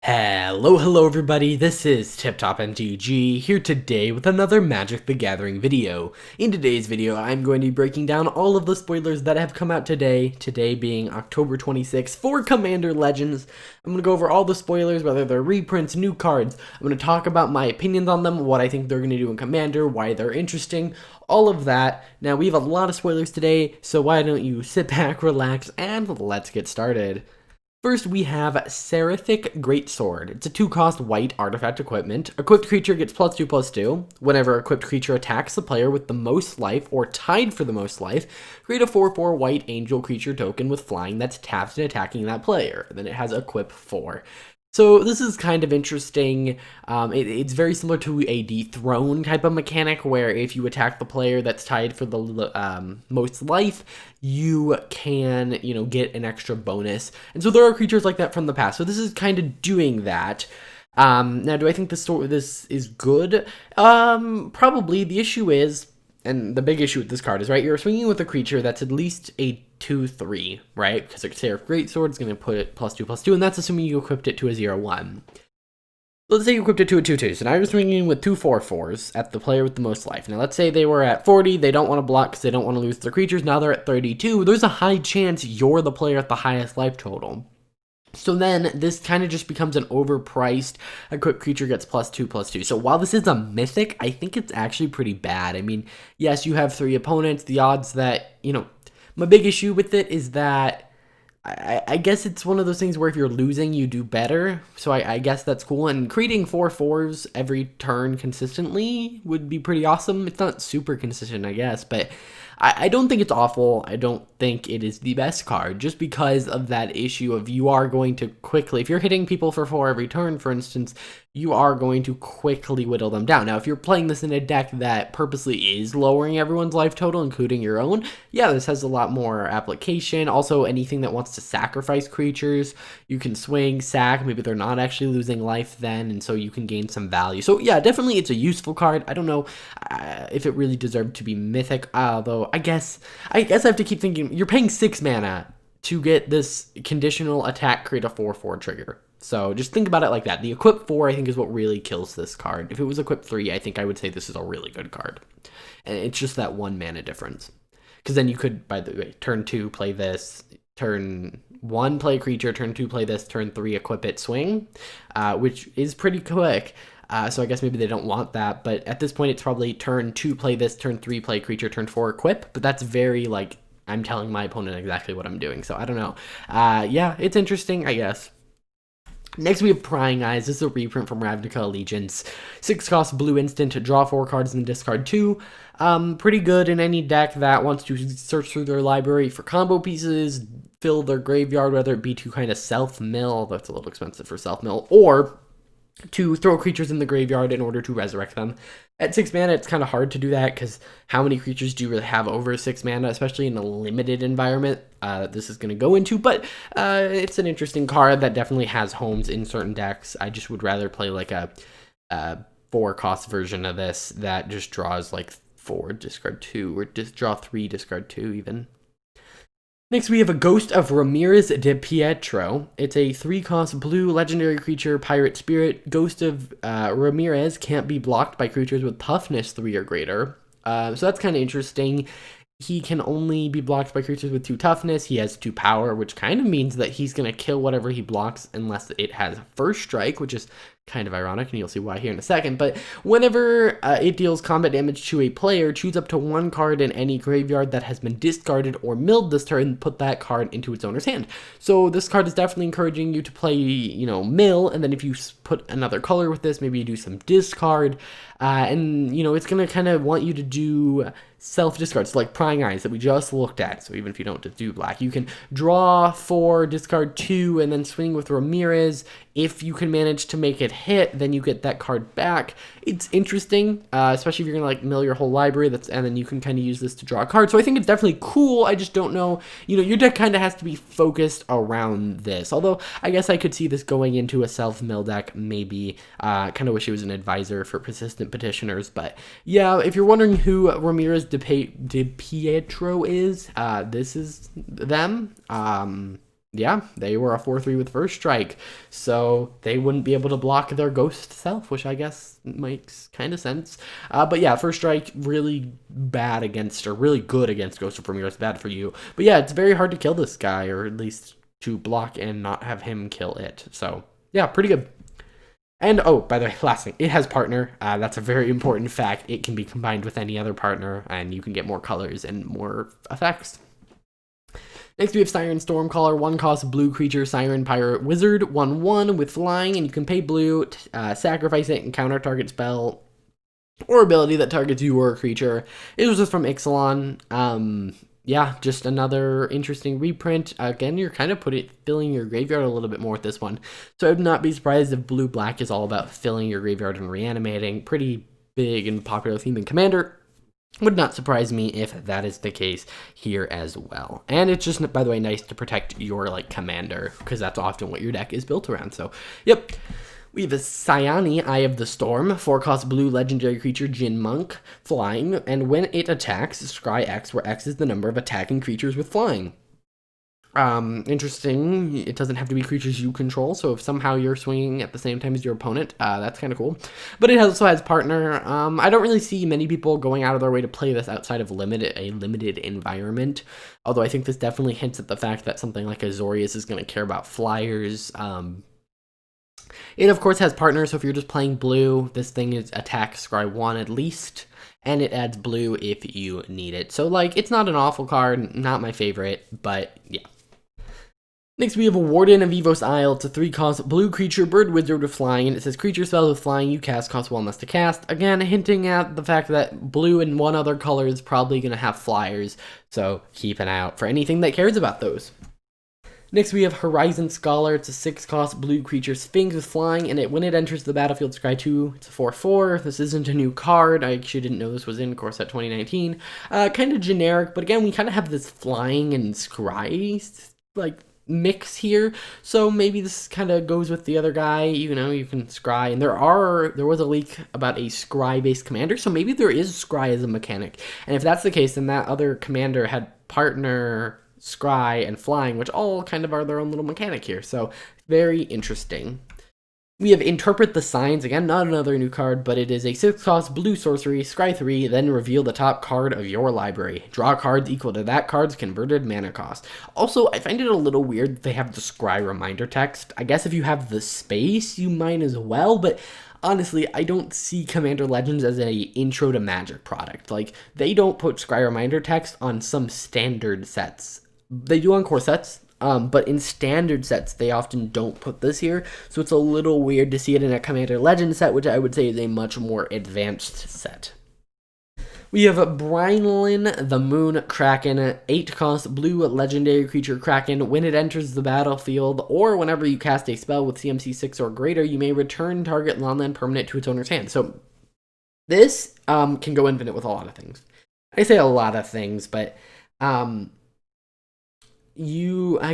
Hello everybody, this is Tip Top MTG here today with another Magic the Gathering video. In today's video, I'm going to be breaking down all of the spoilers that have come out today being October 26th for Commander Legends. I'm going to go over all the spoilers, whether they're reprints, new cards. I'm going to talk about my opinions on them, what I think they're going to do in Commander, why they're interesting, all of that. Now, we have a lot of spoilers today, so why don't you sit back, relax, and let's get started. First, we have Cerathic Greatsword. It's a 2-cost white artifact equipment. Equipped creature gets +2/+2. Whenever equipped creature attacks the player with the most life or tied for the most life, create a 4/4 white angel creature token with flying that's tapped and attacking that player. Then it has equip 4. So this is kind of interesting. It's very similar to a dethrone type of mechanic where if you attack the player that's tied for the most life, you can, get an extra bonus. And so there are creatures like that from the past. So this is kind of doing that. Now, do I think this is good? Probably. The issue is, and the big issue with this card is, right, you're swinging with a creature that's at least a 2/3, right? Because a Seraph Greatsword is going to put it +2/+2, and that's assuming you equipped it to a 0/1. Let's say you equipped it to a 2/2, so now you're swinging with 2 4/4s at the player with the most life. Now, let's say they were at 40, they don't want to block because they don't want to lose their creatures, now they're at 32. There's a high chance you're the player at the highest life total. So then this kind of just becomes an overpriced equipped creature gets +2/+2. So while this is a mythic, I think it's actually pretty bad. I mean, yes, you have 3 opponents. The odds that, my big issue with it is that I guess it's one of those things where if you're losing, you do better. So I guess that's cool. And creating 4/4s every turn consistently would be pretty awesome. It's not super consistent, I guess, but I don't think it's awful. I don't think it is the best card just because of that issue of you are going to quickly, if you're hitting people for 4 every turn, for instance, you are going to quickly whittle them down. Now, if you're playing this in a deck that purposely is lowering everyone's life total, including your own, yeah, this has a lot more application. Also, anything that wants to sacrifice creatures, you can swing, sack, maybe they're not actually losing life then, and so you can gain some value. So yeah, definitely it's a useful card. I don't know if it really deserved to be mythic, although I guess I have to keep thinking, you're paying 6 mana to get this conditional attack, create a 4/4 trigger. So just think about it like that. The equip 4, I think, is what really kills this card. If it was equip 3, I think I would say this is a really good card. And it's just that 1 mana difference. Because then you could, by the way, turn 2, play this, turn 1, play creature, turn 2, play this, turn 3, equip it, swing, which is pretty quick. So I guess maybe they don't want that. But at this point, it's probably turn 2, play this, turn 3, play creature, turn 4, equip. But that's very, I'm telling my opponent exactly what I'm doing. So I don't know. Yeah, it's interesting, I guess. Next, we have Prying Eyes. This is a reprint from Ravnica Allegiance. 6-cost blue instant, draw 4 cards and discard 2. Pretty good in any deck that wants to search through their library for combo pieces, fill their graveyard, whether it be to kind of self-mill, that's a little expensive for self-mill, or to throw creatures in the graveyard in order to resurrect them. At 6 mana, it's kind of hard to do that because how many creatures do you really have over 6 mana, especially in a limited environment that this is going to go into, but it's an interesting card that definitely has homes in certain decks. I just would rather play like a 4-cost version of this that just draws 4, discard 2, or just draw 3, discard 2 even. Next, we have a Ghost of Ramirez de Pietro. It's a 3-cost blue legendary creature, pirate spirit. Ghost of Ramirez can't be blocked by creatures with toughness 3 or greater. So that's kind of interesting. He can only be blocked by creatures with 2 toughness. He has 2 power, which kind of means that he's going to kill whatever he blocks unless it has first strike, which is kind of ironic, and you'll see why here in a second. But whenever it deals combat damage to a player, choose up to 1 card in any graveyard that has been discarded or milled this turn, and put that card into its owner's hand. So this card is definitely encouraging you to play, mill, and then if you put another color with this, maybe you do some discard, and, it's going to kind of want you to do self-discards, like Prying Eyes that we just looked at. So even if you don't do black, you can draw 4, discard 2, and then swing with Ramirez. If you can manage to make it hit, then you get that card back. It's interesting, especially if you're going to mill your whole library, and then you can kind of use this to draw a card. So I think it's definitely cool. I just don't know, your deck kind of has to be focused around this. Although I guess I could see this going into a self-mill deck, maybe. Kind of wish it was an advisor for persistent petitioners. But yeah, if you're wondering who Ramirez de Pietro is, this is them. yeah, they were a 4/3 with first strike, so they wouldn't be able to block their ghost self, which I guess makes kind of sense. But yeah, first strike really bad against, or really good against Ghost of Ramirez, bad for you. But yeah, it's very hard to kill this guy, or at least to block and not have him kill it. So yeah, pretty good. And oh, by the way, last thing, it has partner. That's a very important fact. It can be combined with any other partner, and you can get more colors and more effects. Next, we have Siren Stormcaller, 1-cost blue creature, Siren Pirate Wizard, 1/1 with flying, and you can pay blue, sacrifice it, and counter target spell or ability that targets you or a creature. It was just from Ixalan. Yeah, just another interesting reprint. Again, you're kind of filling your graveyard a little bit more with this one. So I would not be surprised if blue-black is all about filling your graveyard and reanimating. Pretty big and popular theme in Commander. Would not surprise me if that is the case here as well. And it's just, by the way, nice to protect your commander, because that's often what your deck is built around. So, yep. We have a Sciony Eye of the Storm, 4-cost blue legendary creature, Jin Monk, flying, and when it attacks, scry X, where X is the number of attacking creatures with flying. Interesting. It doesn't have to be creatures you control, so if somehow you're swinging at the same time as your opponent, that's kind of cool. But it also has partner. I don't really see many people going out of their way to play this outside of a limited environment, although I think this definitely hints at the fact that something like Azorius is going to care about flyers. It, of course, has partner, so if you're just playing blue, this thing is attack scry 1 at least, and it adds blue if you need it. So, it's not an awful card, not my favorite, but yeah. Next, we have a Warden of Evos Isle. It's a 3-cost blue creature, bird wizard with flying, and it says creature spells with flying you cast cost 1 less to cast. Again, hinting at the fact that blue and one other color is probably going to have flyers, so keep an eye out for anything that cares about those. Next, we have Horizon Scholar. It's a 6-cost blue creature, Sphinx with flying, and when it enters the battlefield, scry 2. It's a 4/4. This isn't a new card. I actually didn't know this was in Core Set 2019. Kind of generic, but again, we kind of have this flying and scry, mix here, so maybe this kind of goes with the other guy. You can scry, and there was a leak about a scry based commander, so maybe there is scry as a mechanic, and if that's the case, then that other commander had partner, scry, and flying, which all kind of are their own little mechanic here, so very interesting. We have Interpret the Signs, again, not another new card, but it is a 6-cost blue sorcery, scry 3, then reveal the top card of your library. Draw cards equal to that card's converted mana cost. Also, I find it a little weird that they have the scry reminder text. I guess if you have the space, you might as well, but honestly, I don't see Commander Legends as a intro to Magic product. They don't put scry reminder text on some standard sets. They do on core sets, but in standard sets, they often don't put this here, so it's a little weird to see it in a Commander Legends set, which I would say is a much more advanced set. We have Brynelin, the Moon Kraken, 8-cost blue legendary creature Kraken. When it enters the battlefield, or whenever you cast a spell with CMC 6 or greater, you may return target land permanent to its owner's hand. So this can go infinite with a lot of things. I say a lot of things, but I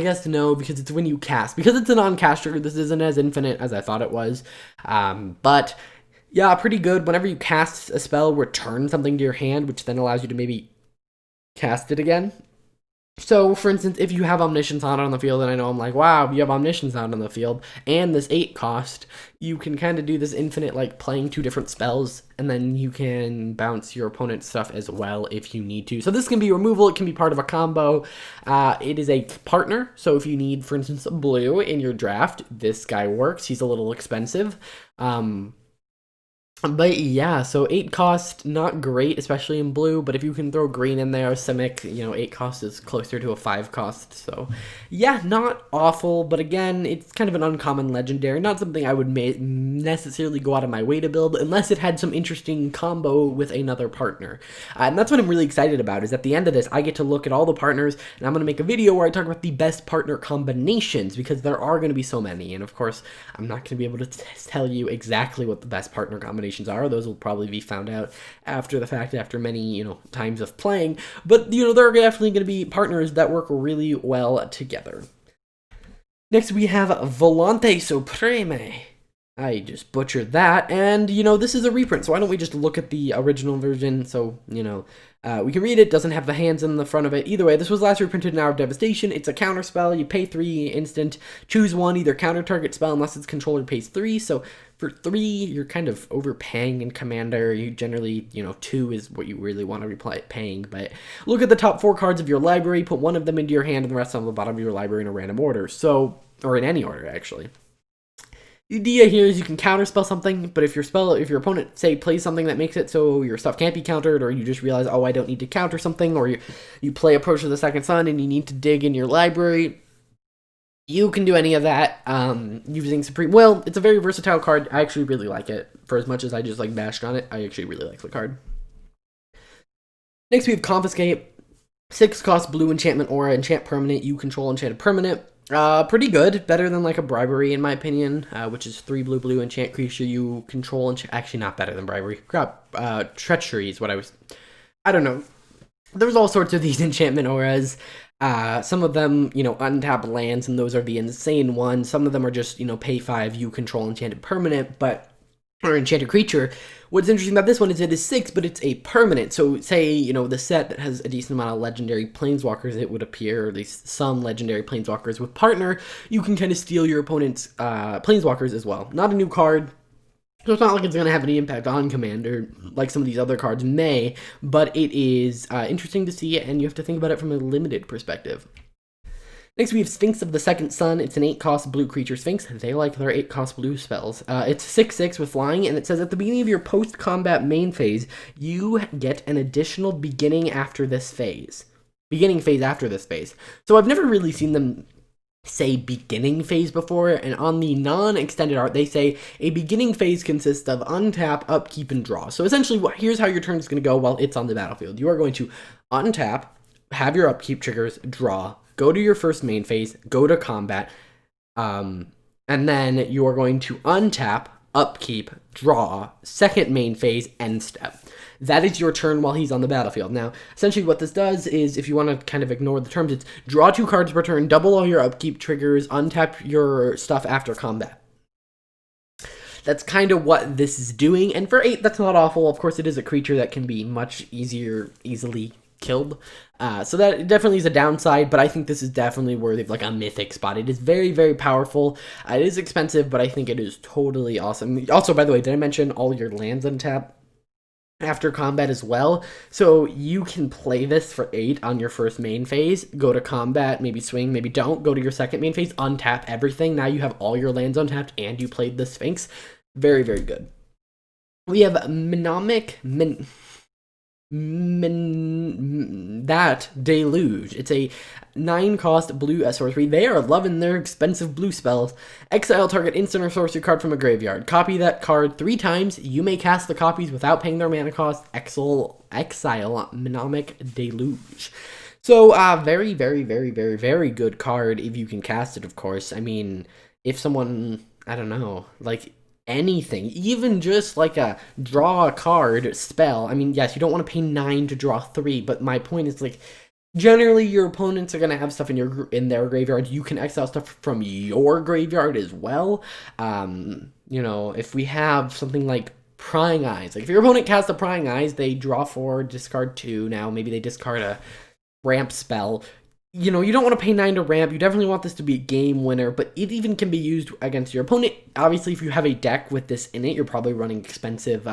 guess no, because it's when you cast. Because it's a non-caster, this isn't as infinite as I thought it was. But yeah, pretty good. Whenever you cast a spell, return something to your hand, which then allows you to maybe cast it again. So, for instance, if you have Omniscience on the field, and I know I'm like, wow, you have Omniscience on the field, and this 8-cost, you can kind of do this infinite, playing 2 different spells, and then you can bounce your opponent's stuff as well if you need to. So this can be removal, it can be part of a combo. It is a partner, so if you need, for instance, a blue in your draft, this guy works. He's a little expensive. But yeah, so 8-cost, not great, especially in blue, but if you can throw green in there, Simic, 8-cost is closer to a 5-cost, so yeah, not awful, but again, it's kind of an uncommon legendary, not something I would necessarily go out of my way to build, unless it had some interesting combo with another partner. And that's what I'm really excited about, is at the end of this, I get to look at all the partners, and I'm going to make a video where I talk about the best partner combinations, because there are going to be so many, and of course, I'm not going to be able to tell you exactly what the best partner combinations are. Those will probably be found out after the fact, after many, times of playing. But, there are definitely going to be partners that work really well together. Next, we have Volante Sopreme. I just butchered that, and, this is a reprint, so why don't we just look at the original version, so, we can read it, doesn't have the hands in the front of it. Either way, this was last reprinted in Hour of Devastation. It's a counter spell, you pay 3 instant, choose one, either counter target spell unless its controller pays 3, so for 3, you're kind of overpaying in Commander. You generally, 2 is what you really want to be paying, but look at the top 4 cards of your library, put one of them into your hand, and the rest on the bottom of your library in a random order, or in any order, actually. The idea here is you can counterspell something, but if your opponent, say, plays something that makes it so your stuff can't be countered, or you just realize, oh, I don't need to counter something, or you play Approach to the Second Sun and you need to dig in your library, you can do any of that using Supreme. Well, it's a very versatile card. I actually really like it. For as much as I just bashed on it, I actually really like the card. Next we have Confiscate. 6 cost blue enchantment aura, enchant permanent, you control enchanted permanent. Pretty good. Better than a Bribery in my opinion, which is 3 blue enchant creature you control. Actually, not better than Bribery. Crap. Treachery is what I don't know. There's all sorts of these enchantment auras. Some of them, untap lands, and those are the insane ones. Some of them are just, pay 5, you control enchanted permanent, or enchanted creature. What's interesting about this one is it is 6, but it's a permanent. So say, the set that has a decent amount of legendary planeswalkers, it would appear, or at least some legendary planeswalkers with partner, you can kind of steal your opponent's planeswalkers as well. Not a new card, so it's not like it's going to have any impact on Commander, like some of these other cards may, but it is interesting to see, and you have to think about it from a limited perspective. Next, we have Sphinx of the Second Sun. It's an 8-cost blue creature Sphinx. They like their 8-cost blue spells. It's 6/6 with flying, and it says at the beginning of your post-combat main phase, you get an additional beginning after this phase. Beginning phase after this phase. So I've never really seen them say beginning phase before, and on the non-extended art, they say a beginning phase consists of untap, upkeep, and draw. So essentially, here's how your turn is going to go while it's on the battlefield. You are going to untap, have your upkeep triggers, draw, go to your first main phase, go to combat, and then you are going to untap, upkeep, draw, second main phase, end step. That is your turn while he's on the battlefield. Now, essentially what this does is, if you want to kind of ignore the terms, it's draw 2 cards per turn, double all your upkeep triggers, untap your stuff after combat. That's kind of what this is doing, and for 8, that's not awful. Of course, it is a creature that can be much easily killed, so that definitely is a downside, but I think this is definitely worthy of a mythic spot. It is very, very powerful. It is expensive, but I think it is totally awesome. Also, by the way, did I mention all your lands untap after combat as well? So you can play this for 8 on your first main phase, go to combat, maybe swing, maybe don't, go to your second main phase, untap everything. Now you have all your lands untapped and you played the Sphinx. Very, very good. We have that Deluge. It's a 9-cost blue sorcery. They are loving their expensive blue spells. Exile target instant or sorcery card from a graveyard. Copy that card 3 times. You may cast the copies without paying their mana cost. Exile Menomic Deluge. So, very, very, very, very, very good card if you can cast it, of course. I mean, if someone, I don't know, anything, even just a draw a card spell. I mean, yes, you don't want to pay 9 to draw 3, but my point is generally your opponents are going to have stuff in their graveyard. You can exile stuff from your graveyard as well. If we have something like Prying Eyes, if your opponent casts a Prying Eyes, they draw 4, discard 2. Now maybe they discard a ramp spell. You don't want to pay 9 to ramp. You definitely want this to be a game winner, but it even can be used against your opponent. Obviously, if you have a deck with this in it, you're probably running expensive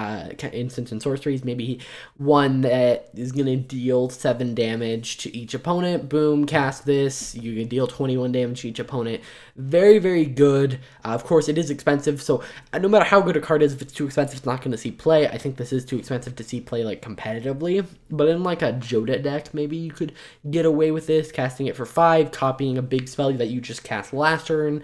instants and sorceries. Maybe one that is going to deal 7 damage to each opponent. Boom, cast this. You can deal 21 damage to each opponent. Very, very good. Of course, it is expensive, so no matter how good a card is, if it's too expensive, it's not going to see play. I think this is too expensive to see play competitively, but in a Joda deck, maybe you could get away with this, casting it for 5, copying a big spell that you just cast last turn.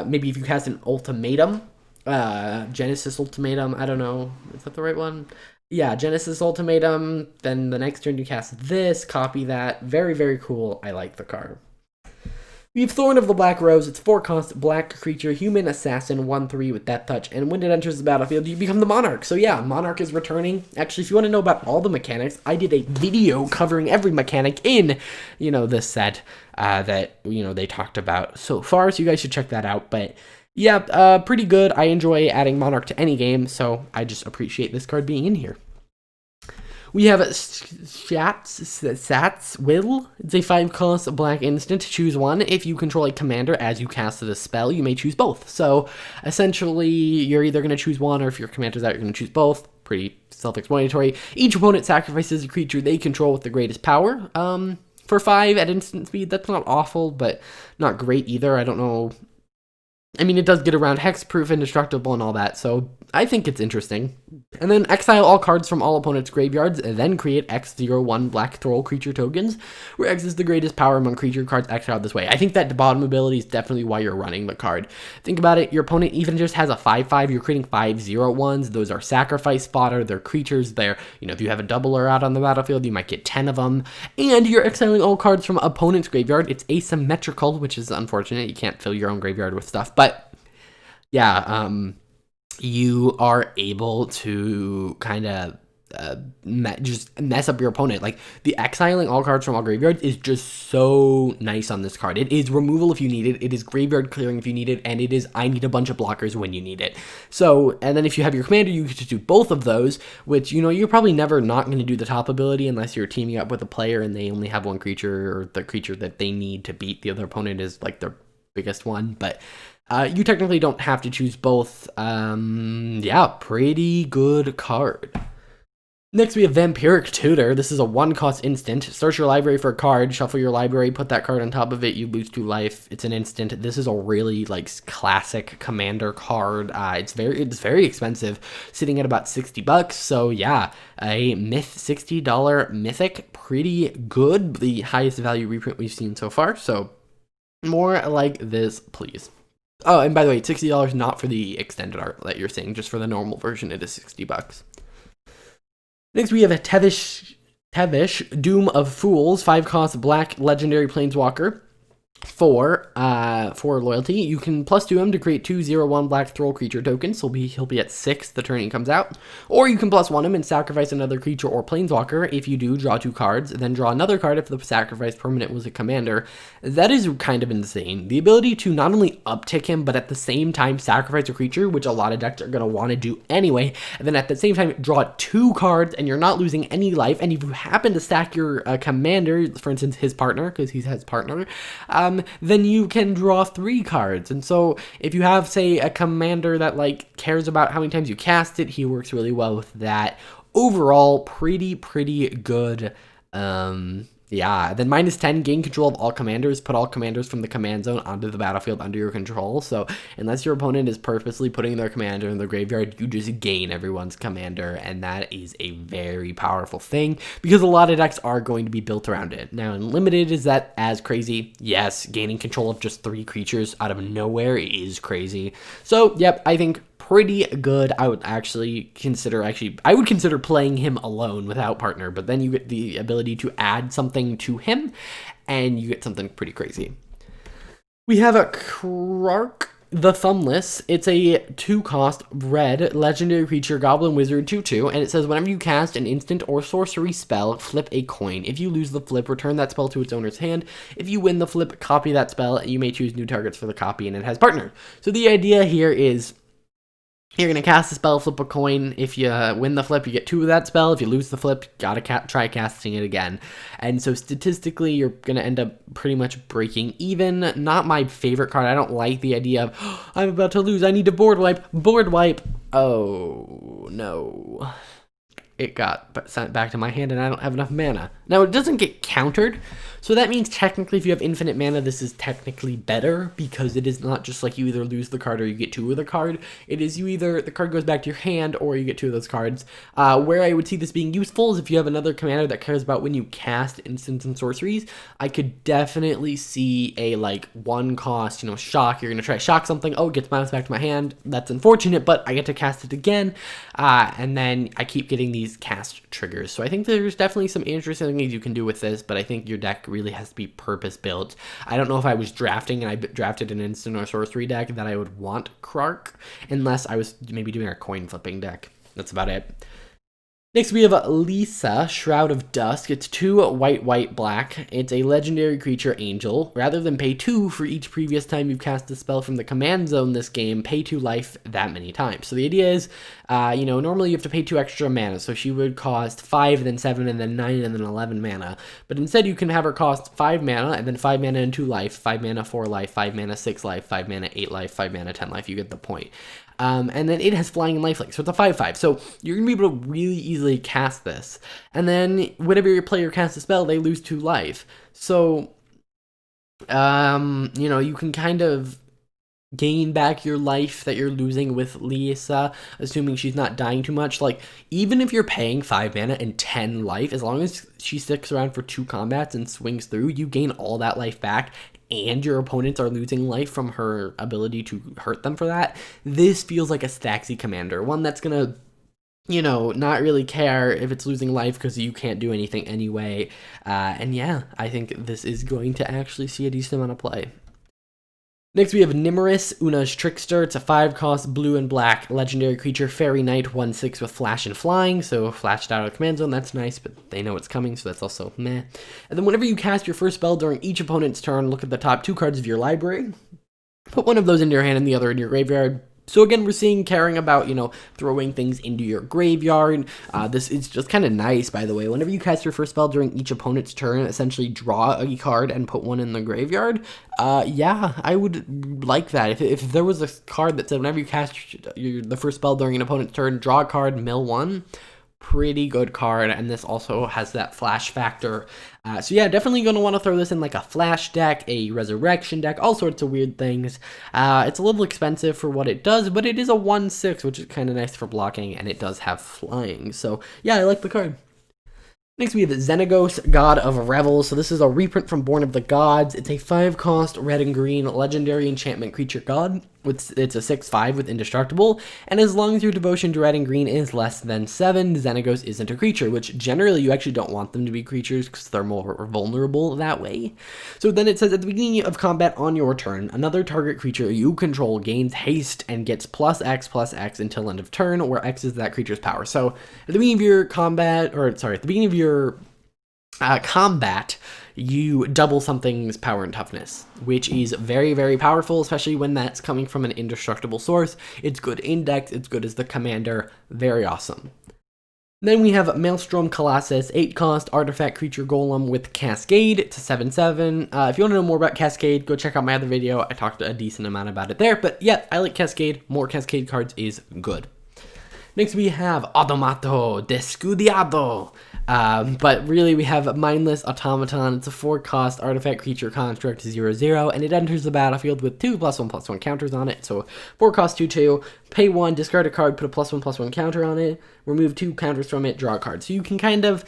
Maybe if you cast an ultimatum, Genesis Ultimatum, I don't know, is that the right one? Yeah, Genesis Ultimatum, then the next turn you cast this, copy that. Very, very cool. I like the card. We have Thorn of the Black Rose. It's 4-cost black creature, human assassin, 1/3 with Death Touch, and when it enters the battlefield, you become the Monarch. So yeah, Monarch is returning. Actually, if you want to know about all the mechanics, I did a video covering every mechanic in, this set that, they talked about so far, so you guys should check that out. But Yeah, pretty good. I enjoy adding Monarch to any game, so I just appreciate this card being in here. We have Sats Will. It's a 5-cost black instant. Choose one. If you control a commander as you cast a spell, you may choose both. So essentially, you're either going to choose one, or if your commander's out, you're going to choose both. Pretty self-explanatory. Each opponent sacrifices a creature they control with the greatest power. For 5 at instant speed, that's not awful, but not great either. I don't know. I mean, it does get around hexproof, indestructible, and all that, so I think it's interesting. And then exile all cards from all opponents' graveyards, and then create X01 black troll creature tokens, where X is the greatest power among creature cards exiled this way. I think that bottom ability is definitely why you're running the card. Think about it, your opponent even just has a 5/5, you're creating 5/01s, those are sacrifice fodder, they're creatures, they're, if you have a doubler out on the battlefield, you might get 10 of them, and you're exiling all cards from opponent's graveyard. It's asymmetrical, which is unfortunate, you can't fill your own graveyard with stuff, but yeah, you are able to kind of just mess up your opponent. Like, the exiling all cards from all graveyards is just so nice on this card. It is removal if you need it, it is graveyard clearing if you need it, and it is I need a bunch of blockers when you need it. So, and then if you have your commander, you get to do both of those, which, you're probably never not going to do the top ability unless you're teaming up with a player and they only have one creature, or the creature that they need to beat the other opponent is like their biggest one, but you technically don't have to choose both. Yeah, pretty good card. Next, we have Vampiric Tutor. This is a 1-cost instant. Search your library for a card, shuffle your library, put that card on top of it, you lose 2 life. It's an instant. This is a really classic commander card. It's very expensive, sitting at about $60. So yeah, a $60 mythic, pretty good. The highest value reprint we've seen so far. So more like this, please. Oh, and by the way, it's $60 not for the extended art that you're seeing, just for the normal version, it is $60. Next, we have a Tevish, Doom of Fools, 5-cost black legendary planeswalker. For loyalty, you can +2 him to create 2/01 black troll creature tokens, so he'll be at 6 the turn he comes out. Or you can +1 him and sacrifice another creature or planeswalker. If you do, draw 2 cards, then draw another card if the sacrificed permanent was a commander. That is kind of insane. The ability to not only uptick him, but at the same time sacrifice a creature, which a lot of decks are going to want to do anyway, and then at the same time draw 2 cards, and you're not losing any life, and if you happen to stack your commander, for instance his partner, because he's his partner, then you can draw 3 cards. And so if you have, say, a commander that cares about how many times you cast it, he works really well with that. Overall, pretty good. Yeah, then -10, gain control of all commanders. Put all commanders from the command zone onto the battlefield under your control. So unless your opponent is purposely putting their commander in the graveyard, you just gain everyone's commander, and that is a very powerful thing because a lot of decks are going to be built around it. Now, in Limited, is that as crazy? Yes, gaining control of just 3 creatures out of nowhere is crazy. So, yep, I think pretty good. I would consider playing him alone without partner, but then you get the ability to add something to him and you get something pretty crazy. We have a Kraken the Thumbless. It's a 2-cost red legendary creature, goblin wizard 2/2, and it says whenever you cast an instant or sorcery spell, flip a coin. If you lose the flip, return that spell to its owner's hand. If you win the flip, copy that spell. You may choose new targets for the copy, and it has partner. So the idea here is you're going to cast a spell, flip a coin. If you win the flip, you get 2 of that spell. If you lose the flip, you got to try casting it again. And so statistically, you're going to end up pretty much breaking even. Not my favorite card. I don't like the idea of, oh, I'm about to lose, I need to board wipe. Board wipe. Oh, no. It got sent back to my hand and I don't have enough mana. Now, it doesn't get countered, so that means technically if you have infinite mana, this is technically better because it is not just like you either lose the card or you get 2 of the card. It is the card goes back to your hand or you get 2 of those cards. Where I would see this being useful is if you have another commander that cares about when you cast instants and sorceries. I could definitely see a 1-cost, shock. You're going to try to shock something. Oh, it gets bounced back to my hand. That's unfortunate, but I get to cast it again. And then I keep getting these cast triggers. So I think there's definitely some interesting things you can do with this, but I think your deck really has to be purpose built. I don't know if I was drafting and I drafted an instant or sorcery deck that I would want Kraken, unless I was maybe doing a coin flipping deck. That's about it. Next we have Lisa, Shroud of Dusk. It's 2 white, white, black. It's a legendary creature angel. Rather than pay 2 for each previous time you've cast a spell from the command zone this game, pay 2 life that many times. So the idea is, normally you have to pay 2 extra mana, so she would cost 5, then 7, and then 9, and then 11 mana. But instead you can have her cost 5 mana, and then 5 mana and 2 life, 5 mana, 4 life, 5 mana, 6 life, 5 mana, 8 life, 5 mana, 10 life. You get the point. And then it has flying and lifelink, so it's a 5/5. So you're going to be able to really easily cast this. And then whenever your player casts a spell, they lose 2 life. So, you can kind of gain back your life that you're losing with Lisa, assuming she's not dying too much. Like, even if you're paying 5 mana and 10 life, as long as she sticks around for 2 combats and swings through, you gain all that life back, and your opponents are losing life from her ability to hurt them for that. This feels like a Staxy commander, one that's gonna, not really care if it's losing life because you can't do anything anyway. And yeah, I think this is going to actually see a decent amount of play. Next we have Ramirez, Una's Trickster. It's a 5-cost blue and black legendary creature, fairy knight, 1/6 with flash and flying. So flashed out of the command zone, that's nice, but they know it's coming, so that's also meh. And then whenever you cast your first spell during each opponent's turn, look at the top 2 cards of your library. Put one of those into your hand and the other in your graveyard. So again, we're seeing caring about, throwing things into your graveyard. This is just kind of nice, by the way. Whenever you cast your first spell during each opponent's turn, essentially draw a card and put one in the graveyard. Yeah, I would like that. If there was a card that said whenever you cast the first spell during an opponent's turn, draw a card, mill 1. Pretty good card, and this also has that flash factor. So yeah, definitely going to want to throw this in like a flash deck, a resurrection deck, all sorts of weird things. It's a little expensive for what it does, but it is a 1/6, which is kind of nice for blocking, and it does have flying. So yeah, I like the card. Next we have Zenegos, God of Revels. So this is a reprint from Born of the Gods. It's a 5-cost red and green legendary enchantment creature god. It's a 6/5 with indestructible, and as long as your devotion to red and green is less than 7, Zenegos isn't a creature, which generally you actually don't want them to be creatures because they're more vulnerable that way. So then it says at the beginning of combat on your turn, another target creature you control gains haste and gets +X/+X until end of turn, where X is that creature's power. So at the beginning of your combat, at the beginning of your combat, you double something's power and toughness, which is very, very powerful, especially when that's coming from an indestructible source. It's good in decks, it's good as the commander, very awesome. Then we have Melstrom Colossus, 8-cost artifact creature golem with Cascade. It's a 7/7. If you want to know more about Cascade, go check out my other video. I talked a decent amount about it there, but yeah, I like Cascade. More Cascade cards is good. Next we have Automato, descudiable. But really we have Mindless Automaton. It's a 4-cost artifact creature construct 0/0, and it enters the battlefield with 2 +1/+1 counters on it. So 4-cost 2/2, pay 1, discard a card, put a +1/+1 counter on it, remove 2 counters from it, draw a card. So you can kind of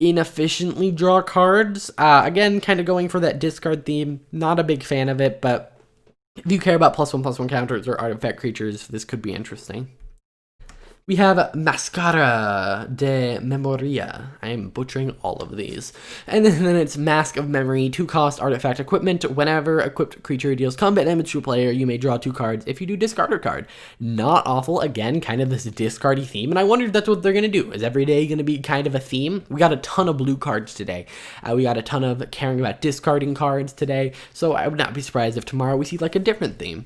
inefficiently draw cards. Again, kind of going for that discard theme. Not a big fan of it, but if you care about +1/+1 counters or artifact creatures, this could be interesting. We have Mascara de Memoria. I am butchering all of these. And then it's Mask of Memory, 2-cost artifact equipment. Whenever equipped creature deals combat damage to a player, you may draw 2 cards. If you do, discard a card. Not awful. Again, kind of this discardy theme. And I wondered if that's what they're going to do. Is every day going to be kind of a theme? We got a ton of blue cards today. We got a ton of caring about discarding cards today. So I would not be surprised if tomorrow we see like a different theme.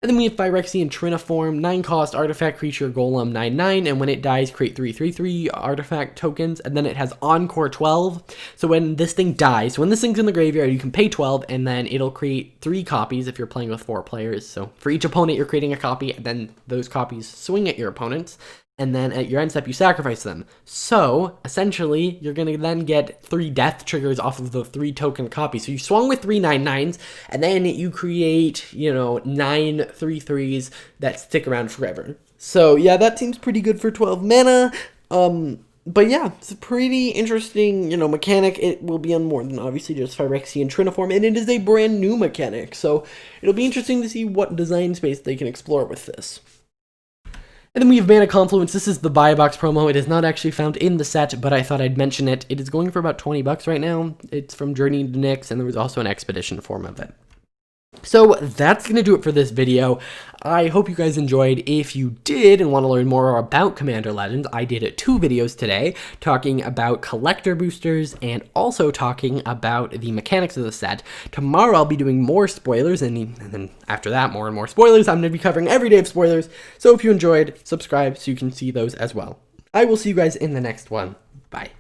And then we have Phyrexian Triniform, 9-cost artifact creature golem 9/9, and when it dies, create 3/3/3 artifact tokens, and then it has Encore 12. So when this thing dies, when this thing's in the graveyard, you can pay 12, and then it'll create 3 copies if you're playing with 4 players. So for each opponent, you're creating a copy, and then those copies swing at your opponents. And then at your end step, you sacrifice them. So, essentially, you're going to then get 3 death triggers off of the 3 token copies. So you swung with 3 9/9s, and then you create, 9 3/3s that stick around forever. So, yeah, that seems pretty good for 12 mana. But yeah, it's a pretty interesting, mechanic. It will be on more than obviously just Phyrexian Triniform, and it is a brand new mechanic. So, it'll be interesting to see what design space they can explore with this. And then we have Mana Confluence. This is the buy box promo. It is not actually found in the set, but I thought I'd mention it. It is going for about $20 right now. It's from Journey to Nyx, and there was also an expedition form of it. So that's going to do it for this video. I hope you guys enjoyed. If you did and want to learn more about Commander Legends, I did 2 videos today talking about collector boosters and also talking about the mechanics of the set. Tomorrow I'll be doing more spoilers, and then after that more and more spoilers. I'm going to be covering every day of spoilers, so if you enjoyed, subscribe so you can see those as well. I will see you guys in the next one. Bye.